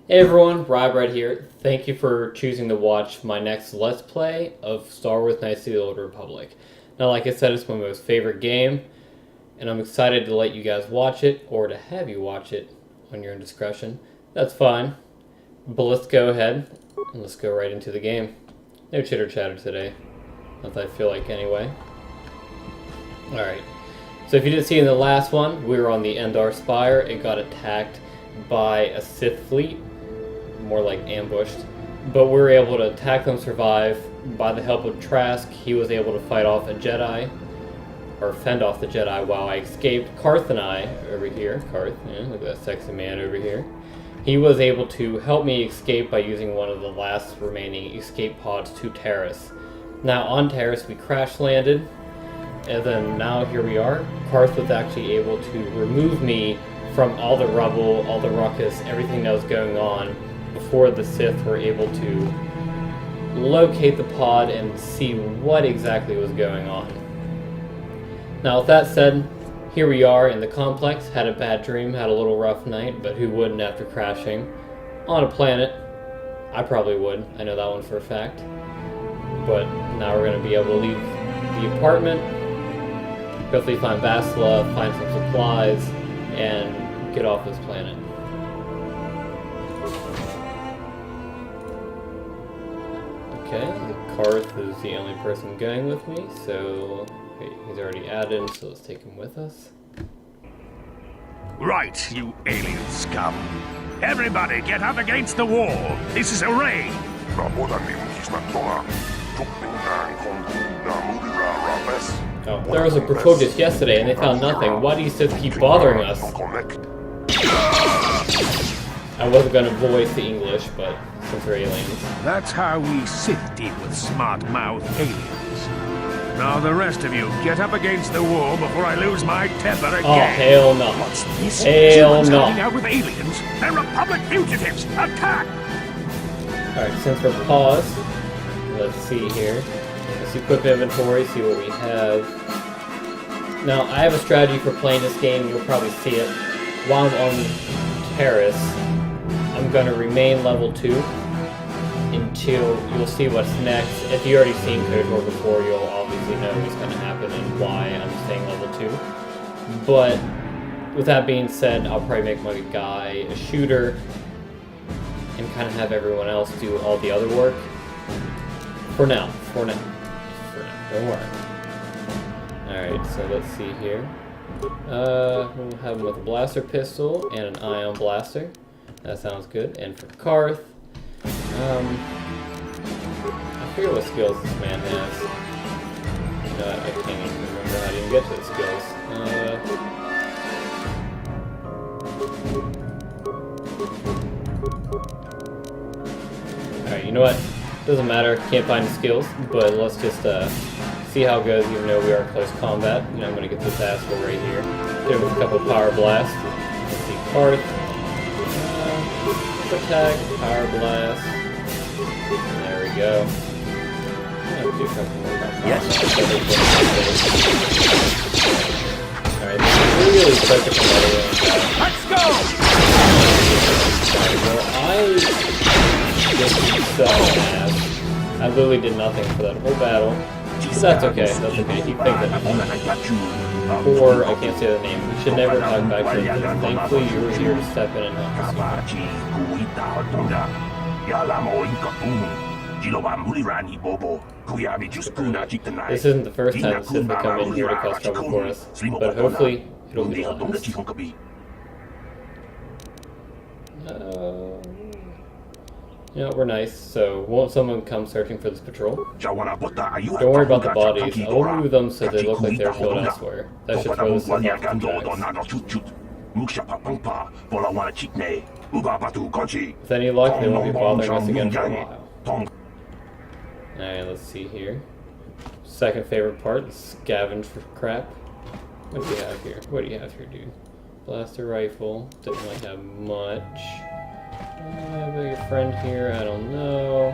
Hey everyone, Rybread here. Thank you for choosing to watch my next Let's Play of Star Wars Knights of the Old Republic. Now, like I said, it's my most favorite game, and I'm excited to let you guys watch it, or to have you watch it on your own discretion. That's fine, but let's go ahead, and let's go right into the game. No chitter chatter today, not that I feel like anyway. Alright, so if you didn't see in the last one, we were on the Endar Spire. It got attacked by a Sith fleet, more like ambushed, but we were able to attack them, survive. By the help of Trask, he was able to fight off a Jedi, or fend off the Jedi, while I escaped. Karth and I, over here, Karth, yeah, look at that sexy man over here, he was able to help me escape by using one of the last remaining escape pods to Taris. Now on Taris we crash landed, and then now here we are. Karth was actually able to remove me from all the rubble, all the ruckus, everything that was going on before the Sith were able to locate the pod and see what exactly was going on. Now with that said, here we are in the complex. Had a bad dream, had a little rough night, but who wouldn't after crashing on a planet? I probably would, I know that one for a fact. But now we're going to be able to leave the apartment, hopefully find Vasila, find some supplies, and get off this planet. Okay, Karth is the only person going with me, so wait, he's already added, so let's take him with us. Right, you alien scum. Everybody get up against the wall. This is a raid. Oh, there was a protest yesterday and they found nothing. Why do you Sith keep bothering us? I wasn't going to voice the English, but since we're aliens. That's how we Sith deal with smart-mouthed aliens. Now the rest of you, get up against the wall before I lose my temper again. Oh, hell no. What's this? Hell no. Hanging out with aliens? They're Republic fugitives! Attack! Alright, since we're paused, let's see here. Let's equip inventory, see what we have. Now, I have a strategy for playing this game. You'll probably see it. While I'm on Taris, I'm going to remain level 2 until you'll see what's next. If you've already seen KOTOR before, you'll obviously know what's going to happen and why I'm staying level 2. But with that being said, I'll probably make my guy a shooter and kind of have everyone else do all the other work. For now. Don't worry. Alright, so let's see here. We'll have him with a blaster pistol and an ion blaster. That sounds good. And for Karth, I forget what skills this man has. I can't even remember how to even get to the skills. Alright, you know what? Doesn't matter, can't find the skills, but let's just see how it goes, even though we are close combat. You know, I'm going to get this asshole right here. Give him a couple power blasts. Let's see, Karth. Attack, power blast. There we go. Do a couple more yes. Alright, really focus on that range. Let's go! Alright, well, I just so mad. I literally did nothing for that whole battle. So that's okay, that's okay. He picked it up. Or, I can't say the name. We should never talk back to him. Thankfully, you were here to step in and help us. This isn't the first time the Sith will come in here to cause trouble for us, but hopefully, it'll be the last. You know, we're nice, so won't someone come searching for this patrol? Don't worry about the bodies. I'll remove them so they look like they're killed elsewhere. That should throw this off the tracks. With any luck, they won't be bothering us again for a while. Alright, let's see here. Second favorite part, scavenge for crap. What do you have here? What do you have here, dude? Blaster rifle. Didn't really have much. Big friend here, I don't know.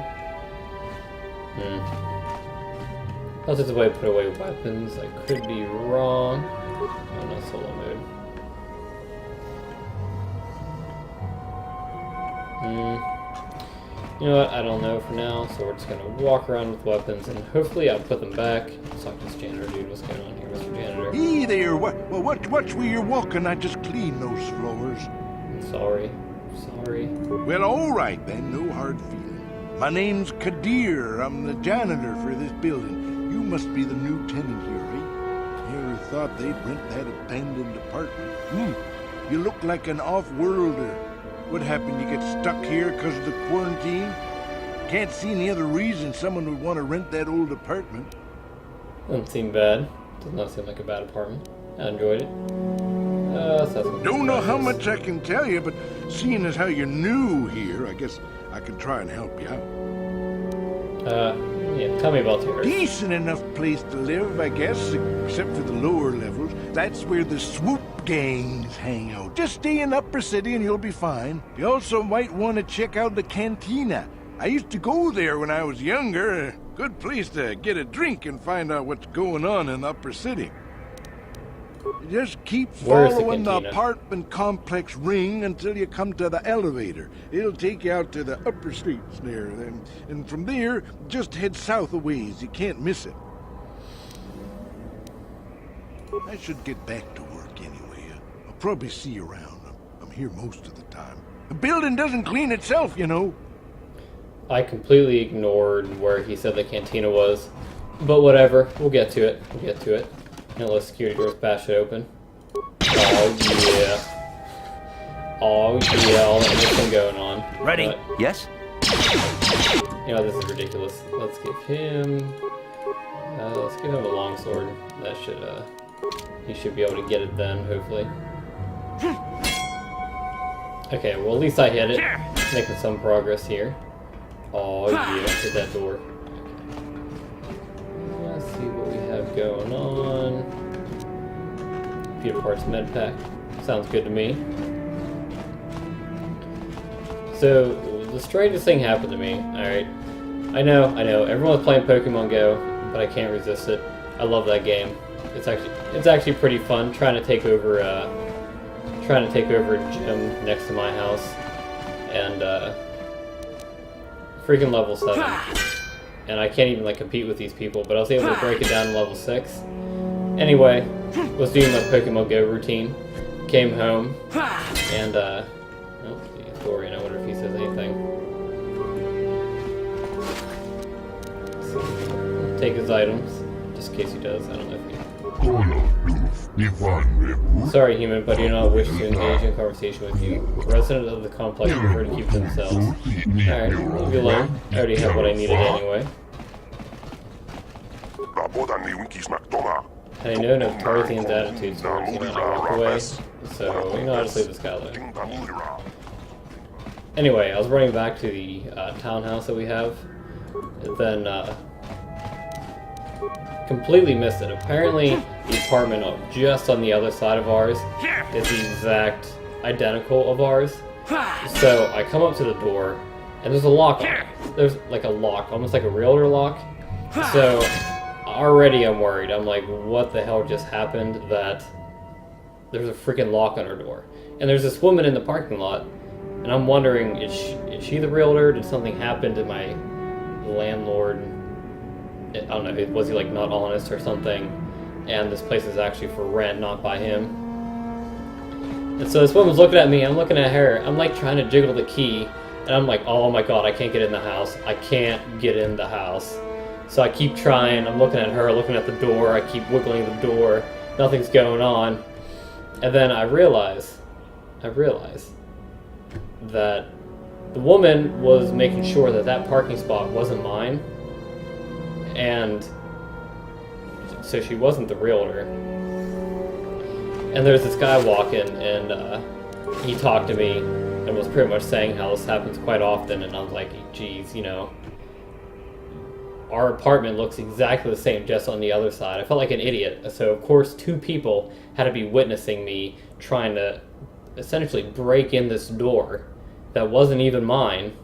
That's just a way to put away weapons. I could be wrong. Oh, no, solo mode. You know what? I don't know for now, so we're just gonna walk around with weapons, and hopefully I'll put them back. Let's talk to this janitor dude. What's going on here, Mr. Janitor? Hey there, watch where you're walking. I just cleaned those floors. Sorry. Well, all right then, no hard feeling. My name's Kadir. I'm the janitor for this building. You must be the new tenant here, eh? Never thought they'd rent that abandoned apartment. You look like an off-worlder. What happened? You get stuck here because of the quarantine? Can't see any other reason someone would want to rent that old apartment. Doesn't seem bad. Does not seem like a bad apartment. I enjoyed it. Don't know how much I can tell you, but seeing as how you're new here, I guess I can try and help you out. Yeah, tell me about yours. Decent enough place to live, I guess, except for the lower levels. That's where the swoop gangs hang out. Just stay in Upper City and you'll be fine. You also might want to check out the cantina. I used to go there when I was younger. A good place to get a drink and find out what's going on in Upper City. Just keep following the apartment complex ring until you come to the elevator. It'll take you out to the upper streets there. And from there, just head south a ways. You can't miss it. I should get back to work anyway. I'll probably see you around. I'm here most of the time. The building doesn't clean itself, you know. I completely ignored where he said the cantina was. But whatever. We'll get to it. Now let's security doors bash it open. Oh yeah. All that mission going on. Ready? But, yes? You know, this is ridiculous. Let's give him a longsword. That should he should be able to get it then, hopefully. Okay, well at least I hit it. Making some progress here. Oh yeah, hit that door. Let's see what we have going on. Peter Parts med pack. Sounds good to me. So, the strangest thing happened to me. Alright. I know. Everyone's playing Pokemon Go, but I can't resist it. I love that game. It's actually pretty fun trying to take over a gym next to my house. And freaking level 7. And I can't even compete with these people, but I was able to break it down to level 6. Anyway, was doing my Pokemon Go routine, came home, and the Dorian, I wonder if he says anything. So, take his items, just in case he does. I don't know if he... Sorry, human, but I do not wish to engage in conversation with you. Residents of the complex prefer to keep to themselves. Alright, leave you alone. I already have what I needed anyway. Had I known of Tarzan's attitudes towards me, I walked away. So, I'll just leave this guy alone. Anyway, I was running back to the townhouse that we have. And then, completely missed it. Apparently, the apartment just on the other side of ours is the exact identical of ours. So I come up to the door, and there's a lock on it. There's like a lock, almost like a realtor lock. So already I'm worried. I'm like, what the hell just happened that there's a freaking lock on her door? And there's this woman in the parking lot, and I'm wondering, is she the realtor? Did something happen to my landlord? I don't know, was he not honest or something? And this place is actually for rent, not by him. And so this woman's looking at me, I'm looking at her, I'm trying to jiggle the key, and I'm like, oh my god, I can't get in the house. I can't get in the house. So I keep trying, I'm looking at her, looking at the door, I keep wiggling the door, nothing's going on. And then I realize that the woman was making sure that parking spot wasn't mine. And so she wasn't the realtor. And there's this guy walking, and he talked to me and was pretty much saying how this happens quite often. And I was like, geez, our apartment looks exactly the same, just on the other side. I felt like an idiot. So of course 2 people had to be witnessing me trying to essentially break in this door that wasn't even mine.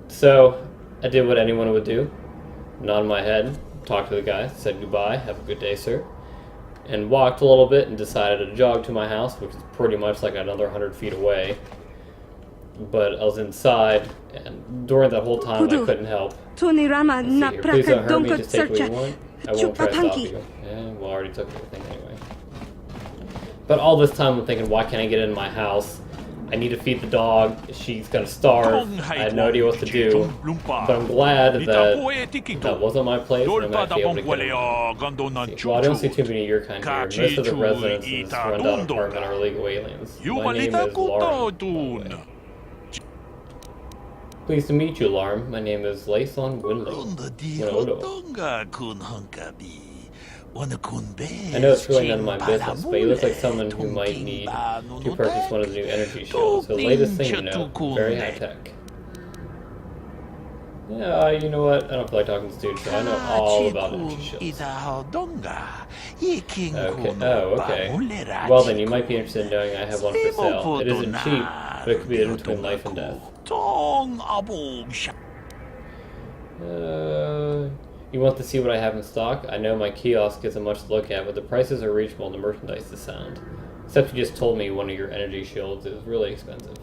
So I did what anyone would do. Nodded my head, talked to the guy, said goodbye, have a good day, sir. And walked a little bit and decided to jog to my house, which is pretty much like another 100 feet away. but I was inside, and during that whole time I couldn't help. Tunirama Let's see na here. Please don't hurt me, prakadonko just take what you searcha. want. I won't try to stop Chupapanki. you. Yeah, well, I already took everything anyway. But all this time I'm thinking, why can't I get in my house? I need to feed the dog. She's gonna starve. I had no idea what to do. But I'm glad that wasn't my place, and I'm actually able to get in. Well, I don't see too many of your kind here. Most of the residents in this rundown apartment are illegal aliens. My name is Lauren. Pleased to meet you, Alarm. My name is Layson Winodo. I know it's really none of my business, but you look like someone who might need to purchase one of the new energy shields. So the latest thing you know, very high tech. Yeah, you know what? I don't feel like talking to this dude, so I know all about energy shields. Okay, oh, okay. Well then, you might be interested in knowing I have one for sale. It isn't cheap, but it could be the difference between life and death. You want to see what I have in stock? I know my kiosk isn't much to look at, but the prices are reachable and the merchandise is sound. Except you just told me one of your energy shields is really expensive.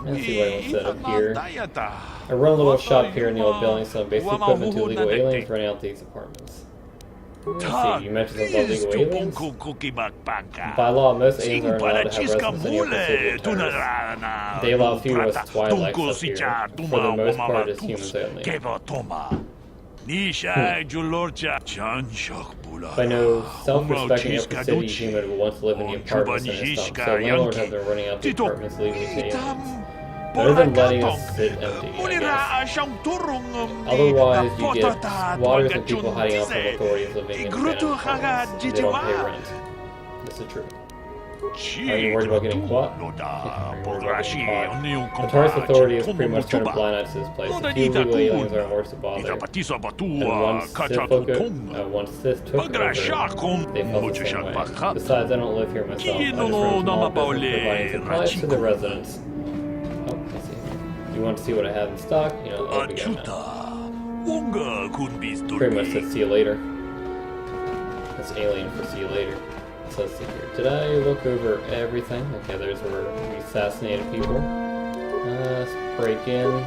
Let's see what I want to set up here. I run a little shop here in the old building, selling basic equipment to illegal aliens renting out these apartments. Let's see, you mentioned something about legal aliens? By law, most aliens aren't allowed to have residence in your city of Taris. They allow a few of us Twilights up here. For the most part, it's humans only. By no self-respecting upper city human will want to live in the apartments in this town, so landlords have been renting out the apartments legally to aliens. Better than letting us sit empty, I guess. Otherwise, you get squatters and people hiding out from authorities living in abandoned apartments. They don't pay rent. This is true. Are you worried about getting caught? Are you worried about getting caught? The Taris Authority is pretty much turned a blind eye to this place. A few illegal aliens aren't worth to bother. And once Sith took over, they felt the same way. Besides, I don't live here myself. I just run a small business providing supplies to the residents. Oh, let's see. You want to see what I have in stock? You know, I'll be good now. Pretty much said see you later. That's alien for see you later. So let's see here. Did I look over everything? Okay, there's where we assassinated people. Let's break in.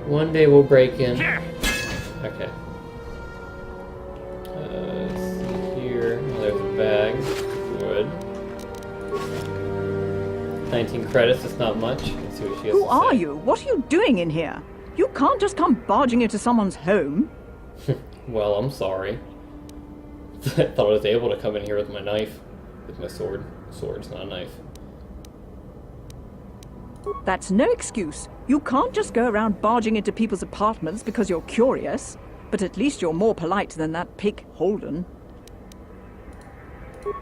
One day we'll break in. Okay. Let's see here. Oh, there's a bag. Good. 19 credits, that's not much. Let's see what she has Who to are say. you? What are you doing in here? You can't just come barging into someone's home. Well, I'm sorry. I thought I was able to come in here with my knife. With my sword. Sword's not a knife. That's no excuse. You can't just go around barging into people's apartments because you're curious. But at least you're more polite than that pig Holden.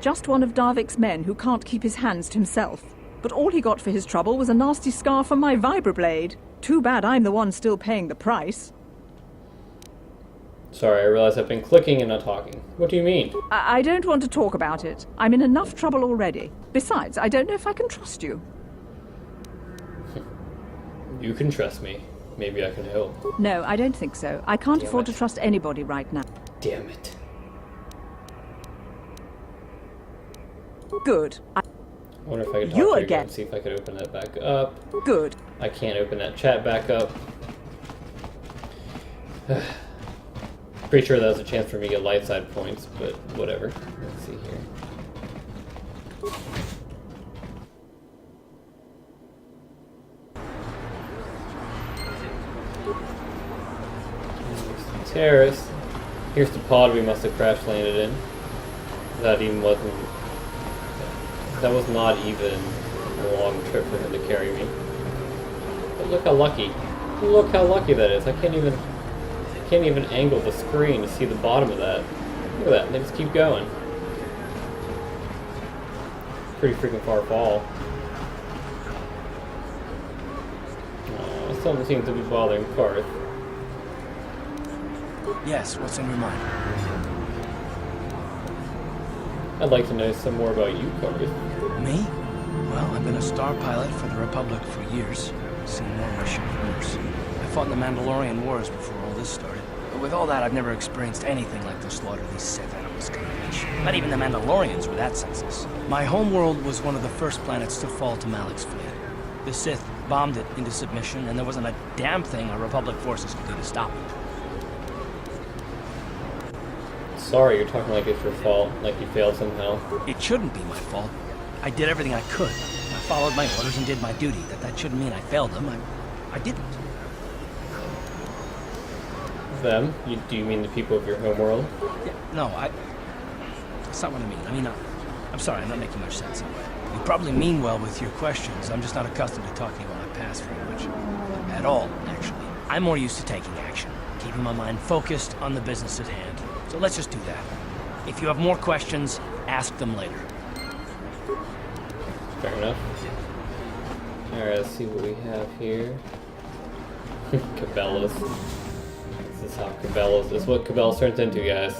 Just one of Darvik's men who can't keep his hands to himself. But all he got for his trouble was a nasty scar from my vibroblade. Too bad I'm the one still paying the price. Sorry, I realize I've been clicking and not talking. What do you mean? I don't want to talk about it. I'm in enough trouble already. Besides, I don't know if I can trust you. You can trust me. Maybe I can help. No, I don't think so. I can't Damn afford it. to trust anybody right now. Damn it. Good. I wonder if I could talk You to you again. and see if I could open that back up. Good. I can't open that chat back up. Pretty sure that was a chance for me to get light side points, but whatever. Let's see here. Here's the terrace. Here's the pod we must have crash landed in. That even wasn't... That was not even a long trip for him to carry me. But look how lucky. Look how lucky that is. I can't even angle the screen to see the bottom of that. Look at that. They just keep going. Pretty freaking far fall. Something seems to be bothering Karth. Yes, what's on your mind? I'd like to know some more about you, Karth. Me? Well, I've been a star pilot for the Republic for years. Seen more mission rumors. I fought in the Mandalorian Wars before all this started. But with all that, I've never experienced anything like the slaughter these Sith animals can unleash. Not even the Mandalorians were that senseless. My homeworld was one of the first planets to fall to Malik's fleet. The Sith bombed it into submission, and there wasn't a damn thing our Republic forces could do to stop it. Sorry, you're talking like it's your fault, like you failed somehow. It shouldn't be my fault. I did everything I could. I followed my orders and did my duty. That shouldn't mean I failed them. I didn't. Them? Do you mean the people of your homeworld? Yeah, no, that's not what I mean. I'm sorry, I'm not making much sense. You probably mean well with your questions. I'm just not accustomed to talking about my past very much. At all, actually. I'm more used to taking action, keeping my mind focused on the business at hand. So let's just do that. If you have more questions, ask them later. Fair enough. Alright, let's see what we have here. Cabela's. This is how Cabela's. This is what Cabela's turns into, guys.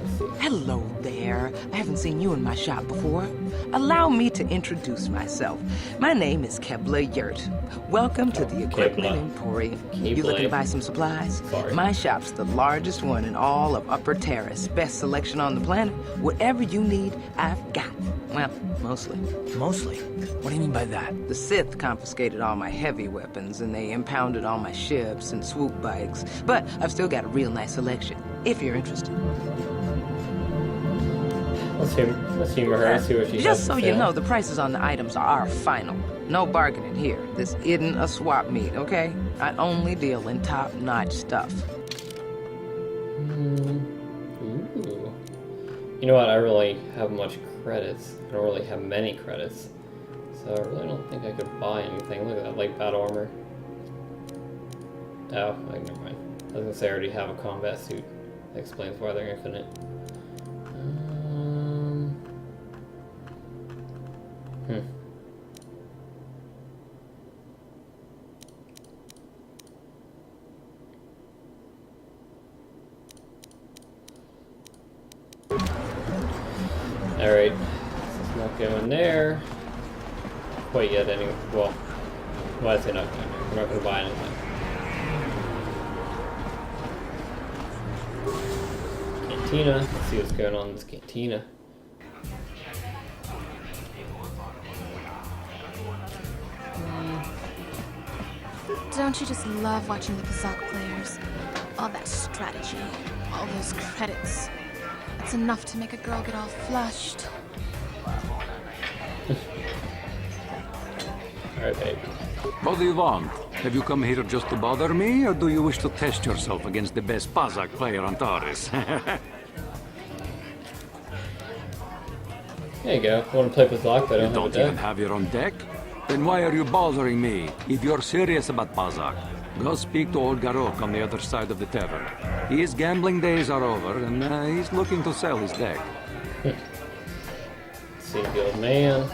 Let's see. Hello there. I haven't seen you in my shop before. Allow me to introduce myself. My name is Kebla Yurt. Welcome to the Equipment Emporium. You looking to buy some supplies? Sorry. My shop's the largest one in all of Upper Terrace. Best selection on the planet. Whatever you need, I've got. Well, mostly. Mostly? What do you mean by that? The Sith confiscated all my heavy weapons, and they impounded all my ships and swoop bikes. But I've still got a real nice selection, if you're interested. Let's humor her and see what she has Just so to you say. know, the prices on the items are final. No bargaining here. This isn't a swap meet, okay? I only deal in top-notch stuff. Ooh. You know what? I really have much credits. I don't really have many credits. So I really don't think I could buy anything. Look at that light battle armor. Oh, never mind. I was gonna say I already have a combat suit. That explains why they're infinite. Alright, this is not going there quite yet anyway. Well, why is it not going there? We're not going to buy anything. Cantina, let's see what's going on in this cantina. Don't you just love watching the Kazakh players? All that strategy, all those credits. It's enough to make a girl get all flushed. Alright, babe. What do you want? Have you come here just to bother me, or do you wish to test yourself against the best Kazakh player on Taris? There you go. I want to play Pazak, but I You don't don't have a even deck. have your own deck? Then why are you bothering me? If you're serious about Kazakh, go speak to old Garok on the other side of the tavern. His gambling days are over, and he's looking to sell his deck. See the old man.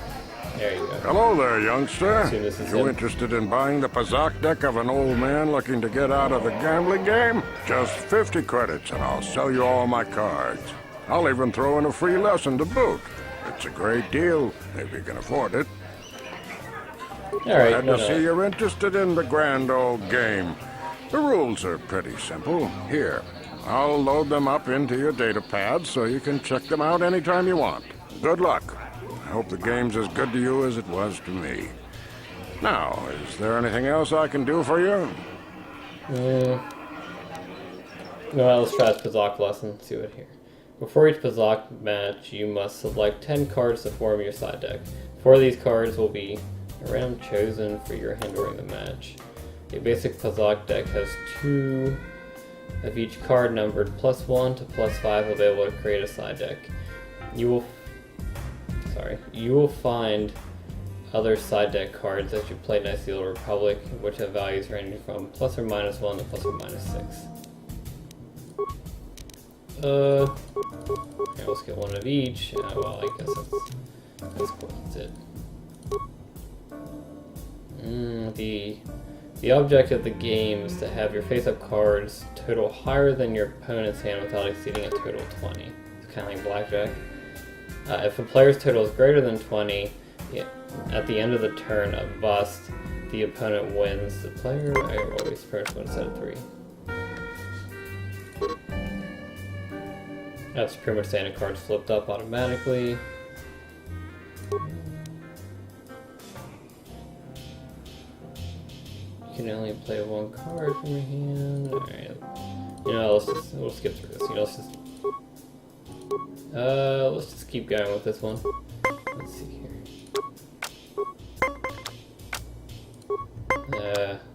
There you go. Hello there, youngster. Assume this is You him. interested in buying the Pazak deck of an old man looking to get out of the gambling game? Just 50 credits and I'll sell you all my cards. I'll even throw in a free lesson to boot. It's a great deal, if you can afford it. Alright, Glad no, to see no. you're interested in the grand old game. The rules are pretty simple. Here, I'll load them up into your data pad so you can check them out anytime you want. Good luck. I hope the game's as good to you as it was to me. Now, is there anything else I can do for you? No, let's try this Pazak lesson. See what here. Before each Pazak match, you must select 10 cards to form your side deck. 4 of these cards will be a random chosen for your hand during the match. A basic Pazak deck has 2 of each card numbered +1 to +5 available to create a side deck. You will find other side deck cards as you play Knights of the Old Republic, which have values ranging from ±1 to ±6. Here, let's get 1 of each. Well, I guess that's cool. That's it. The object of the game is to have your face-up cards total higher than your opponent's hand without exceeding a total of 20. It's kind of like blackjack. If a player's total is greater than 20, at the end of the turn, a bust the opponent wins. The player always first one set of 3. That's pretty much saying a card's flipped up automatically. You can only play 1 card from your hand. Alright. You know, we'll skip through this. You know, let's just keep going with this one. Let's see here.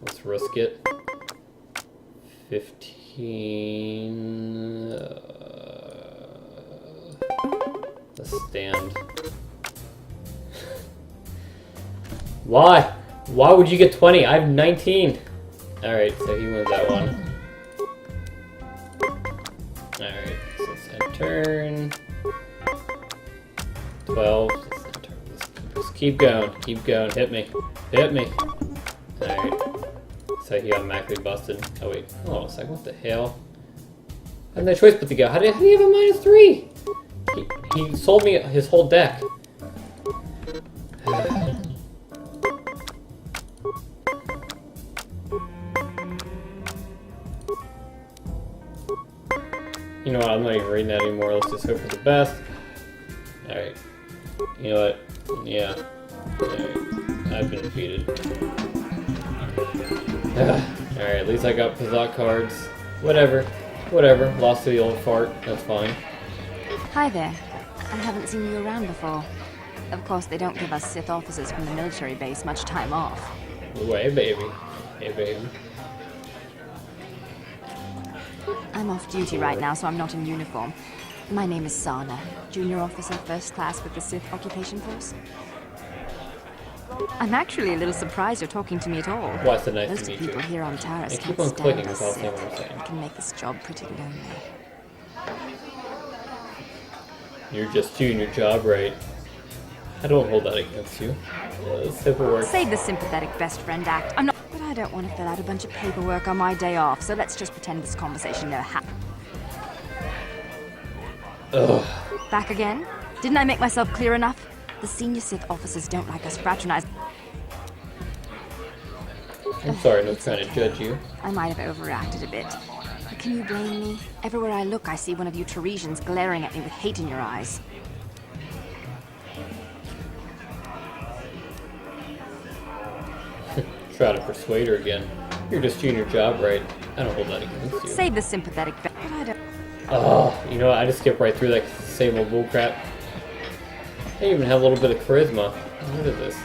Let's risk it. 15. Let's stand. Why? Why would you get 20? I have 19. Alright, so he wins that one. Alright, so let's end turn. 12. Let's end turn. Let's keep going. Keep going. Hit me. Hit me. Alright. So he automatically busted. Oh wait. Hold on a second. What the hell? I have no choice but to go. How do you have a -3? He sold me his whole deck. You know what, I'm not even reading that anymore. Let's just hope for the best. Alright. You know what? Yeah. Alright. I've been defeated. Alright, at least I got Pazak cards. Whatever. Whatever. Lost to the old fart. That's fine. Hi there. I haven't seen you around before. Of course, they don't give us Sith officers from the military base much time off. Ooh, hey, baby. Hey, baby. I'm off duty right now, so I'm not in uniform. My name is Sana, junior officer, first class with the Sith occupation force. I'm actually a little surprised you're talking to me at all. Well, it's nice Most to meet people you. here on Taris Keep can't on stand clicking us without saying Sith. what I'm saying. It can make this job pretty lonely. You're just doing your job right. I don't hold that against you. Let's hope it works. Save the sympathetic best friend act. I'm not, but I don't want to fill out a bunch of paperwork on my day off, so let's just pretend this conversation never happened. Ugh. Back again? Didn't I make myself clear enough? The senior Sith officers don't like us fraternizing. I'm sorry, I'm not It's trying to okay. judge you. I might have overreacted a bit. But can you blame me? Everywhere I look, I see one of you Taresians glaring at me with hate in your eyes. Try to persuade her again. You're just doing your job right. I don't hold that against you. Save the sympathetic but I don't... Oh, you know what? I just skip right through that same old bullcrap. I even have a little bit of charisma. What is this?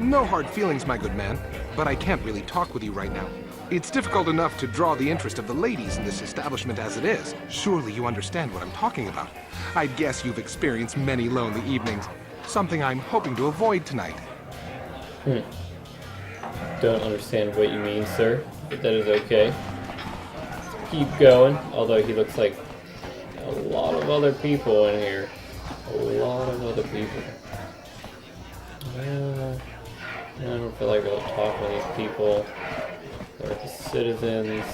No hard feelings, my good man, but I can't really talk with you right now. It's difficult enough to draw the interest of the ladies in this establishment as it is. Surely you understand what I'm talking about. I guess you've experienced many lonely evenings, something I'm hoping to avoid tonight. Don't understand what you mean, sir, but that is okay. Keep going, although he looks like a lot of other people in here. A lot of other people. I don't feel like I'll talk to these people. They're the citizens.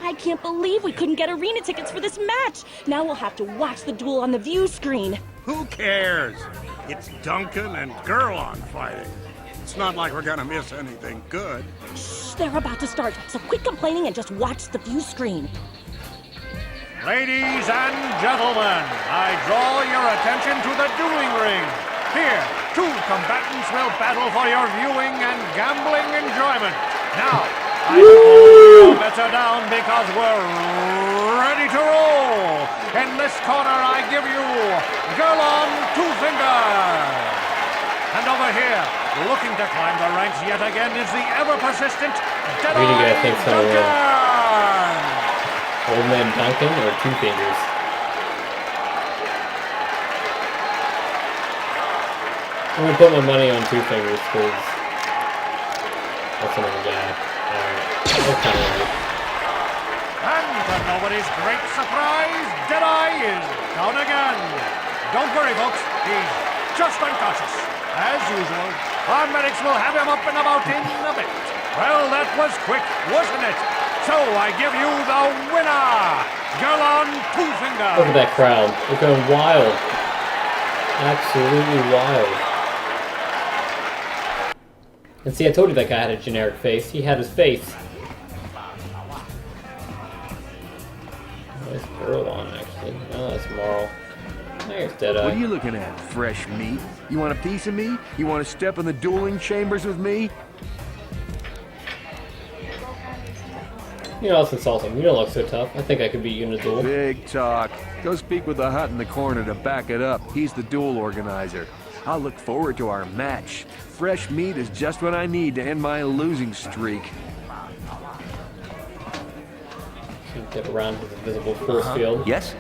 I can't believe we couldn't get arena tickets for this match. Now we'll have to watch the duel on the view screen. Who cares? It's Duncan and Gerlon fighting. It's not like we're gonna miss anything good. Shh, they're about to start, so quit complaining and just watch the view screen. Ladies and gentlemen, I draw your attention to the dueling ring. Here, 2 combatants will battle for your viewing and gambling enjoyment. Now, I suppose your bets are down because we're ready to roll. In this corner, I give you Gerlon Two-Finger. And over here, looking to climb the ranks yet again, is the ever-persistent Deadeye Duncan. Old Man Duncan or Two Fingers? I'm gonna put my money on Two Fingers because that's another guy. Alright, that's kind of right. And to nobody's great surprise, Deadeye is down again. Don't worry, folks, he's just unconscious. As usual, our medics will have him up and about in a bit. Well, that was quick, wasn't it? So I give you the winner, Gerlon Two-Finger. Look at that crowd. They're going wild. Absolutely wild. And see, I told you that guy had a generic face. He had his face. Nice girl on, actually. Oh, that's Marl. There's Deadeye. What are you looking at, fresh meat? You want a piece of me? You want to step in the dueling chambers with me? You know, let's insult him. You don't look so tough. I think I could beat you in a duel. Big talk. Go speak with the hut in the corner to back it up. He's the duel organizer. I'll look forward to our match. Fresh meat is just what I need to end my losing streak. Can get around his invisible force field. Yes?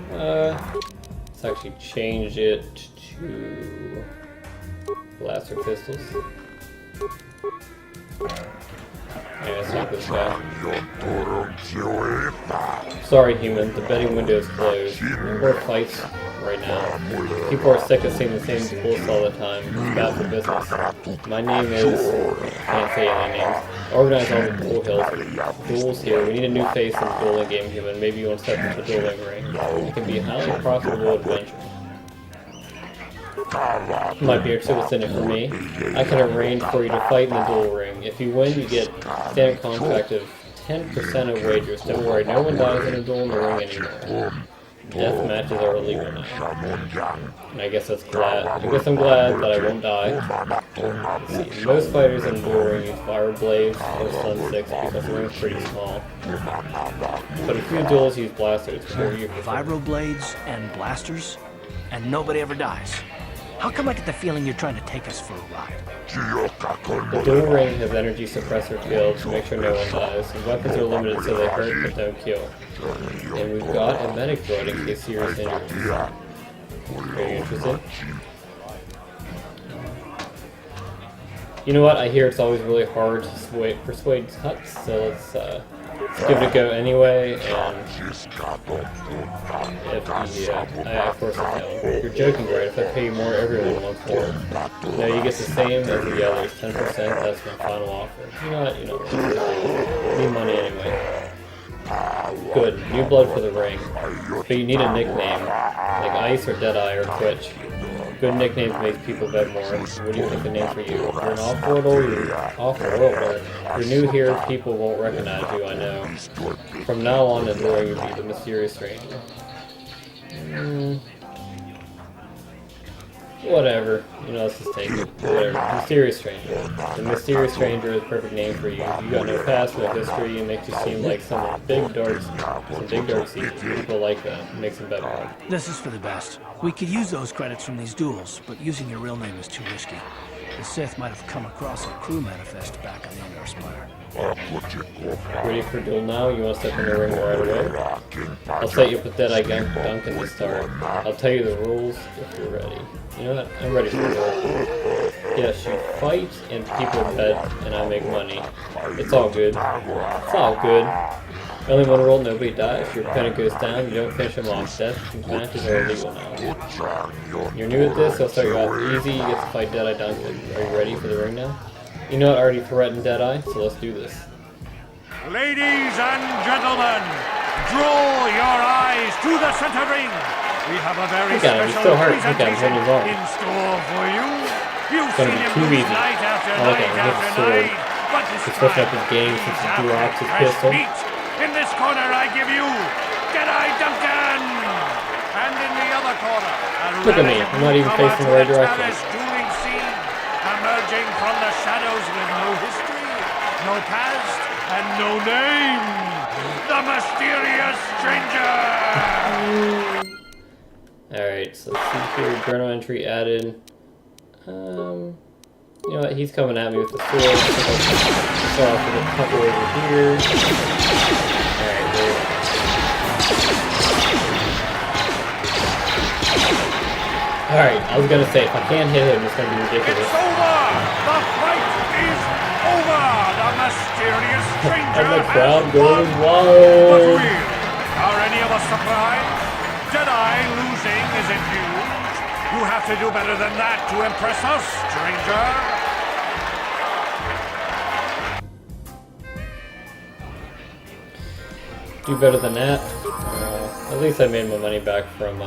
Let's actually change it to blaster pistols. Yeah, let's take this guy. Sorry, human. The betting window is closed. More fights right now. People are sick of seeing the same duels all the time. It's bad for business. My name is... I can't say any names. Organize all the duel hills. Duels here. We need a new face in the dueling game, human. Maybe you want to step into the dueling ring. It can be a highly profitable adventure. You might be interested in what's in it for me. I can arrange for you to fight in the duel ring. If you win, you get standard contract of 10% of wagers. Don't worry, no one dies in a duel in the ring anymore. Death matches are illegal now. And I guess that's glad. I guess I'm glad that I won't die. Let's see. Most fighters in the duel ring use fire blades or stun sticks because the ring's pretty small. But a few duels use blasters. Vibroblades and blasters? And nobody ever dies. How come I get the feeling you're trying to take us for a ride? The duel ring has energy suppressor fields to make sure no one dies, and weapons are limited so they hurt but don't kill. And we've got a medic droid in case serious injuries. Are you interested? You know what? I hear it's always really hard to persuade huts, so let's give it a go anyway, and if of course I know. You're joking, right? If I pay you more, everyone wants more. No, you get the same as the others, 10%, that's my final offer. You know what? You know, need money anyway. Good, new blood for the ring. But you need a nickname, like Ice or Deadeye or Twitch. Good nicknames make people bet more. What do you think the name for you? You're an off-worlder, you're new here, people won't recognize you, I know. From now on, in the ring, you'll be the mysterious stranger. Whatever. You know, let's just take it. Whatever. Mysterious stranger. The mysterious stranger is the perfect name for you. You got no past, no history, it makes you seem like some big dark secret. People like that. It makes them better. This is for the best. We could use those credits from these duels, but using your real name is too risky. The Sith might have come across a crew manifest back on the Endar Spire. Ready for duel now? You want to step in the ring right away? I'll set you up with Deadeye Duncan to start. I'll tell you the rules if you're ready. You know what? I'm ready for the duel. Yes, you fight and people bet and I make money. It's all good. It's all good. Only one rule, nobody dies. If your opponent goes down, you don't finish him off. Death matches are illegal now. You're new at this, I'll start you off easy. You get to fight Deadeye Duncan. Are you ready for the ring now? You know what? I already threatened Deadeye, so let's do this. Ladies and gentlemen, draw your eyes to the center ring. We have a very special presentation in store for you. You've seen him lose night after night after night, but this time he's after fresh meat. In this corner, I give you Deadeye Duncan, and in the other corner, look at me. I'm not even facing the right direction. Dueling scene, emerging from the shadows with no history, no past, and no name. The mysterious stranger. Alright, so let's see here, journal entry added. You know what, he's coming at me with the sword. I'll start off with a couple over here. Alright, there. Alright, I was gonna say, if I can't hit him, it's gonna be ridiculous. It's over! The fight is over! The mysterious stranger and the crowd goes But wild! really, are any of us surprised? Deadeye losing isn't huge. You have to do better than that to impress us, stranger. Do better than that. At least I made my money back from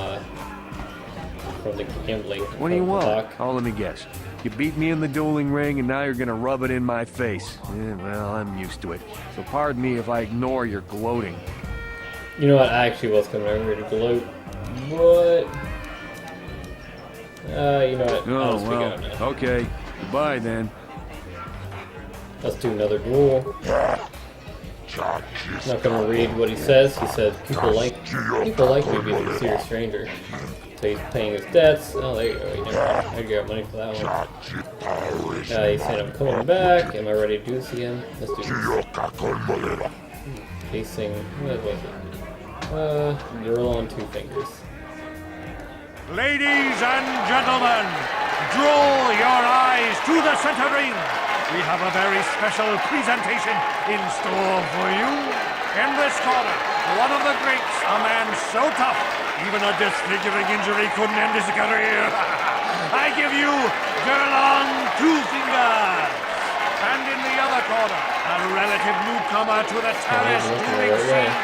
the gambling. What do you want? Oh, let me guess. You beat me in the dueling ring, and now you're gonna rub it in my face. Well, I'm used to it. So pardon me if I ignore your gloating. You know what? I actually was coming over here to gloat. What? You know what? Oh, well, okay. Goodbye, then. Let's do another duel. I'm not gonna read what he says. He says people like me being a serious stranger. So he's paying his debts. Oh, there you go. I got money for that one. He's saying I'm coming back. Am I ready to do this again? Let's do this. Facing, what was it? Girl on two fingers. Ladies and gentlemen, draw your eyes to the center ring. We have a very special presentation in store for you. In this corner, one of the greats, a man so tough, even a disfiguring injury couldn't end his career. I give you Girl on Two Fingers. And in the other corner, a relative newcomer to the Taris dueling scene,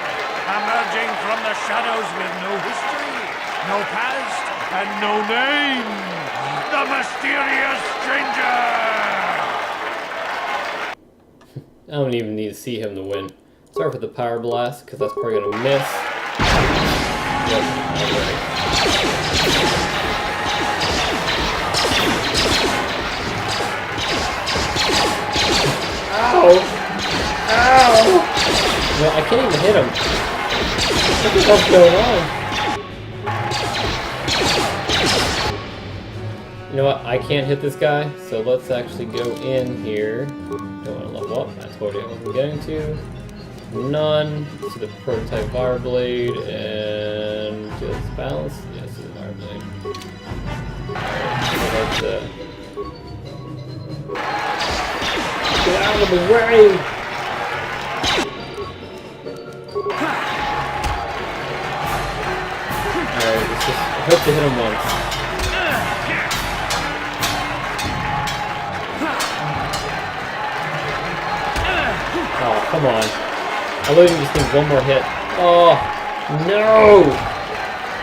emerging from the shadows with no history, no past, and no name, the mysterious stranger! I don't even need to see him to win. Sorry for the power blast, because that's probably gonna miss. Yep, alright. Ow! Ow! Well, I can't even hit him. What the hell's going on? You know what? I can't hit this guy, so let's actually go in here. Don't want to level up. I told you I wasn't getting to. None. To the prototype Fireblade and just balance. Yes, to the Fireblade. Alright, so get out of the way! Alright, let's just hope to hit him once. Oh, come on. I literally just need one more hit. Oh, no!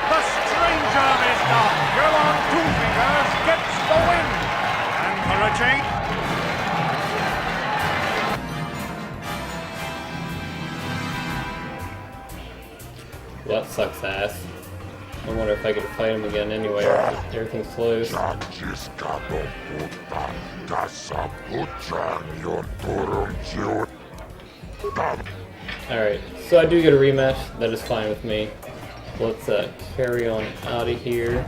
The stranger is done. Girl on Two Fingers gets the win. And for a change... Well, that sucks ass. I wonder if I could fight him again anyway. Everything's closed. Alright, so I do get a rematch. That is fine with me. Let's carry on out of here.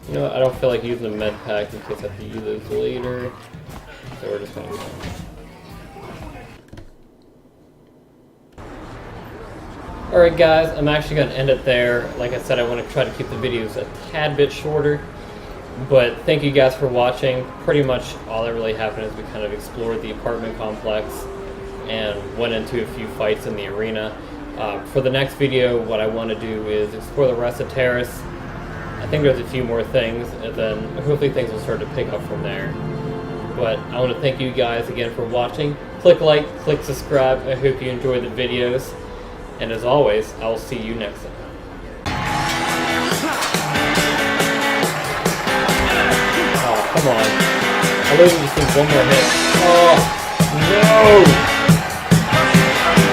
You know what? I don't feel like using the med pack in case I have to use those later. So we're just gonna go. Alright guys, I'm actually going to end it there. Like I said, I want to try to keep the videos a tad bit shorter. But thank you guys for watching. Pretty much all that really happened is we kind of explored the apartment complex and went into a few fights in the arena. For the next video, what I want to do is explore the rest of Taris. I think there's a few more things, and then hopefully things will start to pick up from there. But I want to thank you guys again for watching. Click like, click subscribe. I hope you enjoyed the videos. And as always, I will see you next time. Oh, come on. I literally just need one more hit. Oh, no!